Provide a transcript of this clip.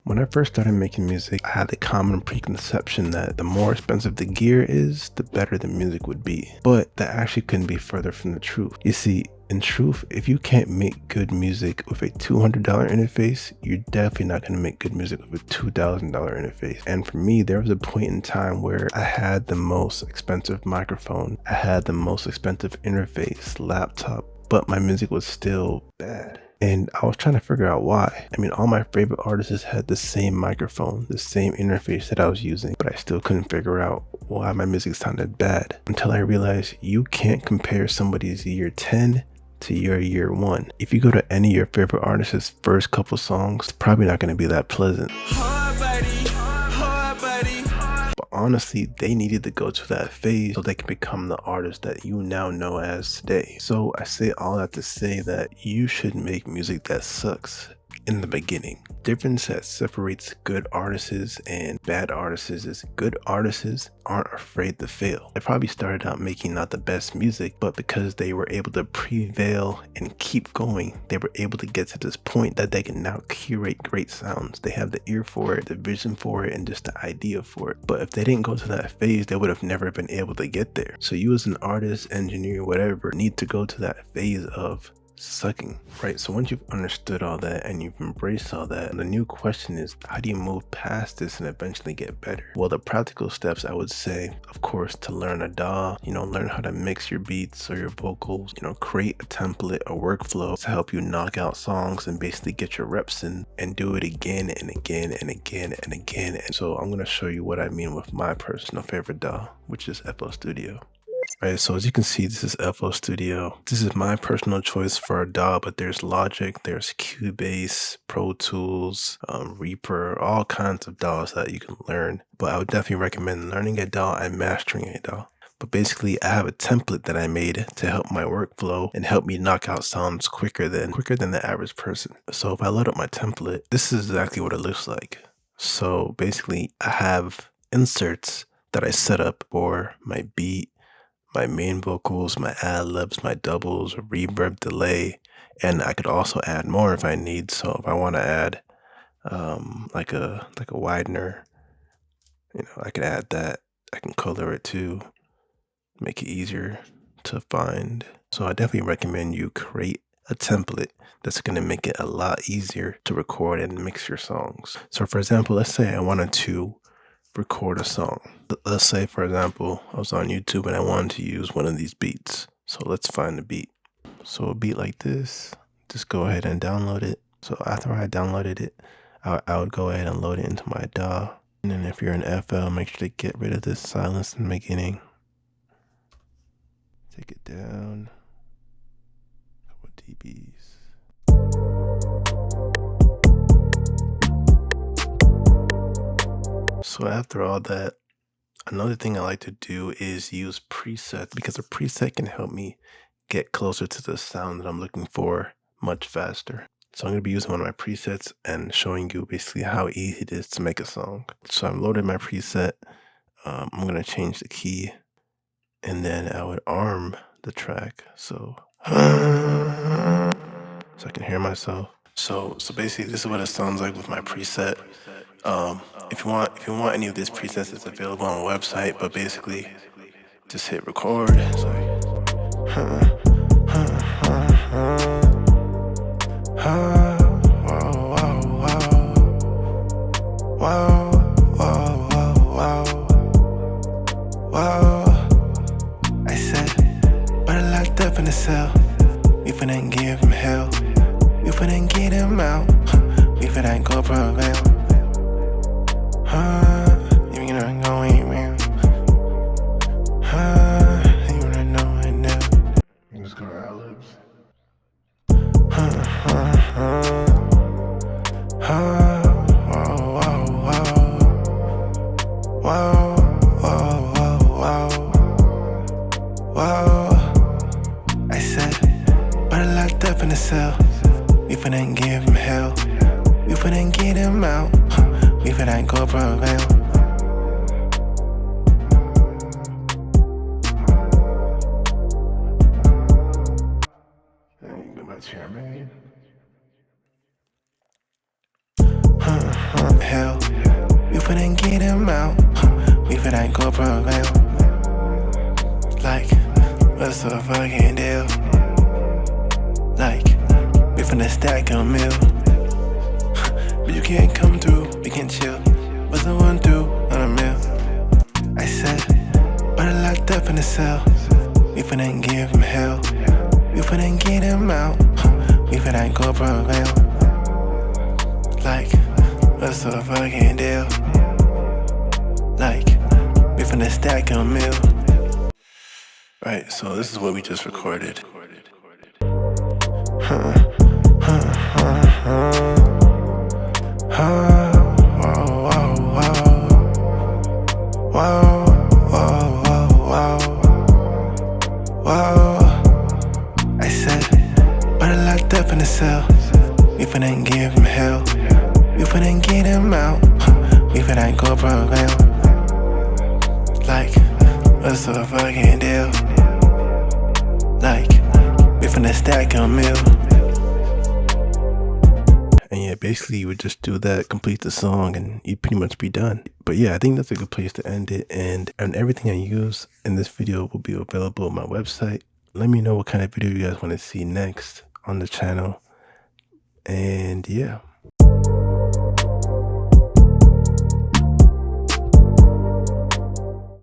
When I first started making music, I had the common preconception that the more expensive the gear is, the better the music would be. But that actually couldn't be further from the truth. You see, in truth, if you can't make good music with a $200 interface, you're definitely not going to make good music with a $2,000 interface. And for me, there was a point in time where I had the most expensive microphone, I had the most expensive interface, laptop, but my music was still bad. And I was trying to figure out why. I mean, all my favorite artists had the same microphone, the same interface that I was using, but I still couldn't figure out why my music sounded bad until I realized you can't compare somebody's year 10 to your year 1. If you go to any of your favorite artists' first couple songs, it's probably not going to be that pleasant. But honestly, they needed to go to that phase so they can become the artist that you now know as today. So I say all that to say that you should make music that sucks in the beginning. Difference that separates good artists and bad artists is good artists aren't afraid to fail. They probably started out making not the best music, but because they were able to prevail and keep going, they were able to get to this point that they can now curate great sounds. They have the ear for it, the vision for it, and just the idea for it. But if they didn't go to that phase, they would have never been able to get there. So you as an artist, engineer, whatever, need to go to that phase of sucking, right? So once you've understood all that and you've embraced all that, the new question is, how do you move past this and eventually get better? Well, the practical steps, I would say, of course, to learn a DAW, learn how to mix your beats or your vocals, create a template, a workflow to help you knock out songs and basically get your reps in and do it again and again and again and again. And so I'm going to show you what I mean with my personal favorite DAW, which is FL Studio. Right, so as you can see, this is FL Studio. This is my personal choice for a DAW, but there's Logic, there's Cubase, Pro Tools, Reaper, all kinds of DAWs that you can learn. But I would definitely recommend learning a DAW and mastering a DAW. But basically, I have a template that I made to help my workflow and help me knock out sounds quicker than the average person. So if I load up my template, this is exactly what it looks like. So basically, I have inserts that I set up for my beat, my main vocals, my ad-libs, my doubles, reverb, delay, and I could also add more if I need. So if I want to add like a widener, I can add that. I can color it too, make it easier to find. So I definitely recommend you create a template that's going to make it a lot easier to record and mix your songs. So for example, let's say I wanted to record a song. Let's say, for example, I was on YouTube and I wanted to use one of these beats. So let's find the beat. So a beat like this, just go ahead and download it. So after I downloaded it, I would go ahead and load it into my DAW. And then if you're in FL, make sure to get rid of this silence in the beginning. Take it down. A couple dBs. So after all that, another thing I like to do is use presets, because a preset can help me get closer to the sound that I'm looking for much faster. So I'm going to be using one of my presets and showing you basically how easy it is to make a song. So I'm loading my preset. I'm going to change the key, and then I would arm the track so I can hear myself. So basically, this is what it sounds like with my preset. If you want any of these presets, it's available on the website. But basically, just hit record. It's I said, but I locked up in the cell. We finna give him hell. We finna get him out. We finna go prevail. You ain't going around. You wanna know right now. You just go to ad-libs. I said, but I locked up in the cell. We finna give him hell. We finna get him out. We finna go prevail. There you go, my chairman. hell. We finna get him out. We finna go prevail. Like, what's the fucking deal? Like, we finna stack a meal. But you can't come through, we can chill. What's the one through on a meal? I said, but I locked up in the cell. We finna give him hell. We finna get him out. We finna go prevail. Like, what's the fucking deal? Like, we finna stack a meal. Right, so this is what we just recorded. I said, but I locked up in the cell. We finna give him hell. We finna get him out. We finna go prevail. Like, what's the fucking deal? Like, we finna stack a meal. And yeah, basically you would just do that, complete the song, and you'd pretty much be done. But yeah, I think that's a good place to end it. And everything I use in this video will be available on my website. Let me know what kind of video you guys want to see next on the channel. And yeah.